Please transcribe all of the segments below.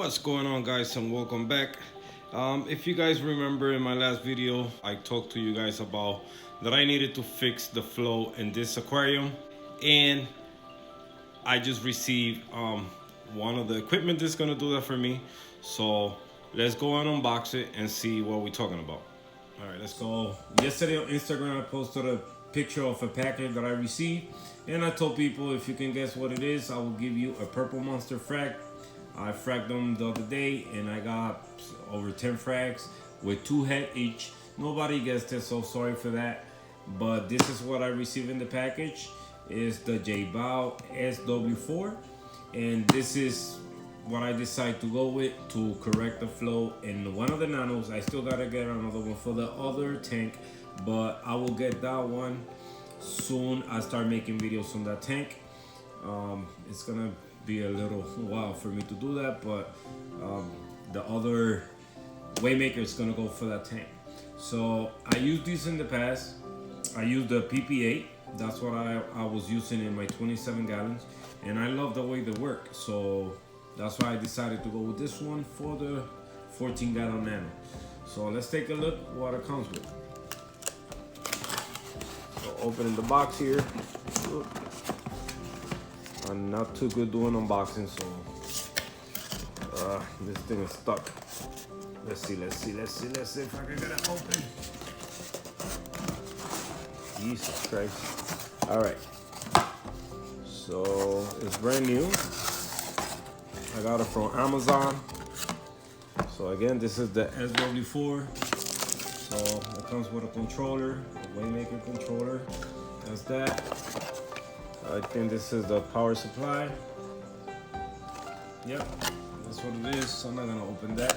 What's going on, guys, and welcome back. If you guys remember, in my last video I talked to you guys about that I needed to fix the flow in this aquarium, and I just received one of the equipment that's gonna do that for me. So let's go and unbox it and see what we're talking about. All right, let's go. Yesterday on Instagram I posted a picture of a package that I received, and I told people if you can guess what it is, I will give you a purple monster frag. I fragged them the other day and I got over 10 frags with 2 head each. Nobody guessed it, so sorry for that. But this is what I received in the package. It's the Jebao SW-4, and this is what I decided to go with to correct the flow in one of the nanos. I still gotta get another one for the other tank, but I will get that one soon. I start making videos on that tank. It's gonna be a little while for me to do that, but the other Waymaker is gonna go for that tank. So I used these in the past. I used the PP8. That's what I was using in my 27 gallons, and I love the way they work. So that's why I decided to go with this one for the 14-gallon nano. So let's take a look what it comes with. So opening the box here. I'm not too good doing unboxing, so this thing is stuck. Let's see if I can get it open. Jesus Christ. All right. So it's brand new. I got it from Amazon. So again, this is the SW-4. So it comes with a controller, a Waymaker controller. That's that. I think this is the power supply. Yep, that's what it is. So I'm not gonna open that.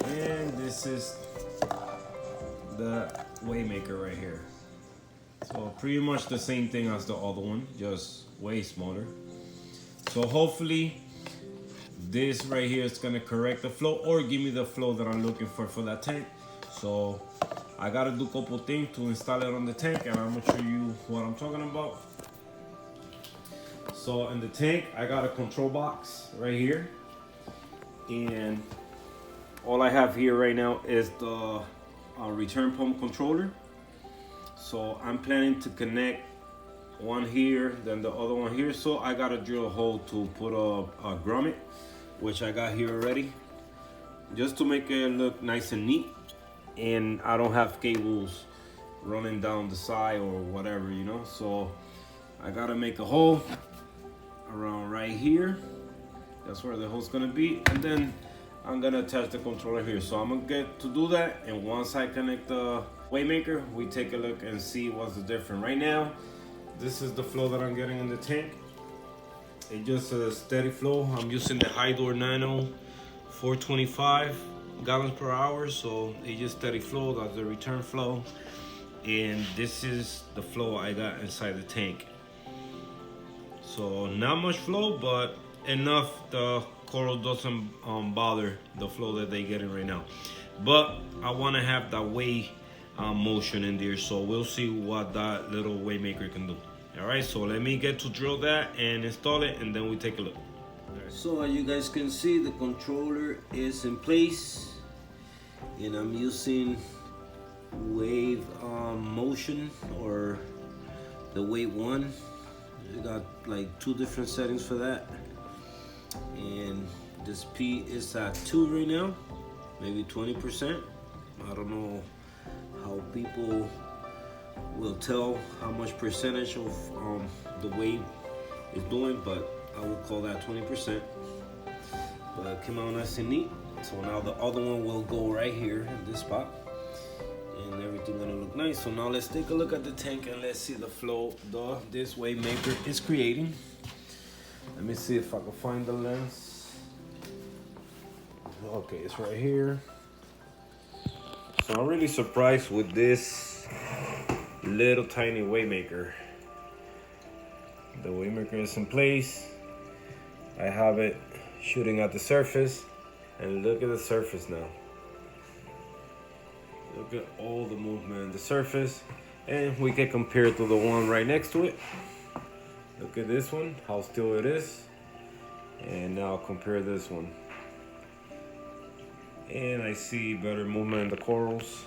And this is the Waymaker right here. So pretty much the same thing as the other one, just way smaller. So hopefully this right here is gonna correct the flow or give me the flow that I'm looking for that tank. So I gotta do a couple things to install it on the tank, and I'm gonna show you what I'm talking about. So in the tank, I got a control box right here, and all I have here right now is the return pump controller. So I'm planning to connect one here, then the other one here. So I got to drill a hole to put a grommet, which I got here already, just to make it look nice and neat, and I don't have cables running down the side or whatever, you know. So I got to make a hole around right here. That's where the hole's gonna be, and then I'm gonna attach the controller here. So I'm gonna get to do that, and once I connect the Waymaker, we take a look and see what's the difference. Right now, this is the flow that I'm getting in the tank. It's just a steady flow. I'm using the Hydor Nano 425 gallons per hour, so it's just steady flow. That's the return flow, and this is the flow I got inside the tank. So not much flow, but enough the coral doesn't bother the flow that they getting right now. But I want to have that wave motion in there, so we'll see what that little Waymaker can do. All right, so let me get to drill that and install it, and then we take a look. Right. So as you guys can see, the controller is in place, and I'm using wave motion, or the wave 1. You got like 2 different settings for that, and this P is at 2 right now, maybe 20%. I don't know how people will tell how much percentage of the wave is doing, but I will call that 20%. But it came out nice and neat. So now the other one will go right here in this spot, and everything gonna look nice. So now let's take a look at the tank and let's see the flow this Waymaker is creating. Let me see if I can find the lens. Okay, it's right here. So I'm really surprised with this little tiny Waymaker. The Waymaker is in place. I have it shooting at the surface, and look at the surface now. Look at all the movement on the surface, and we can compare it to the one right next to it. Look at this one, how still it is, and now compare this one. and I see better movement in the corals.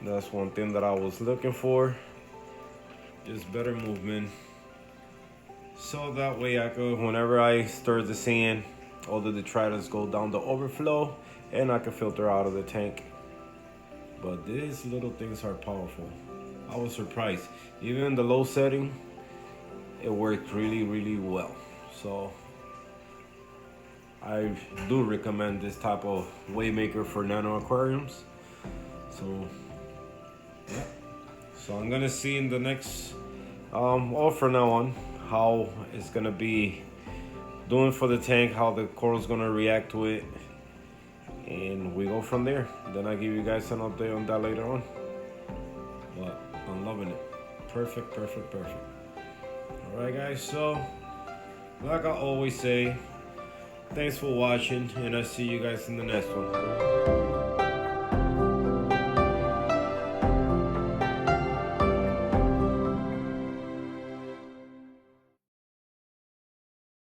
That's one thing that I was looking for, just better movement. So that way I could, whenever I stir the sand, all the detritus go down the overflow and I can filter out of the tank. But these little things are powerful. I was surprised. Even in the low setting, it worked really, really well. So I do recommend this type of waymaker for nano aquariums. So yeah. So I'm gonna see in the next or from now on how it's gonna be doing for the tank, how the coral's gonna react to it, and we go from there. Then I give you guys an update on that later on. But I'm loving it. Perfect, perfect, perfect. All right, guys. So like I always say, thanks for watching, and I'll see you guys in the next one.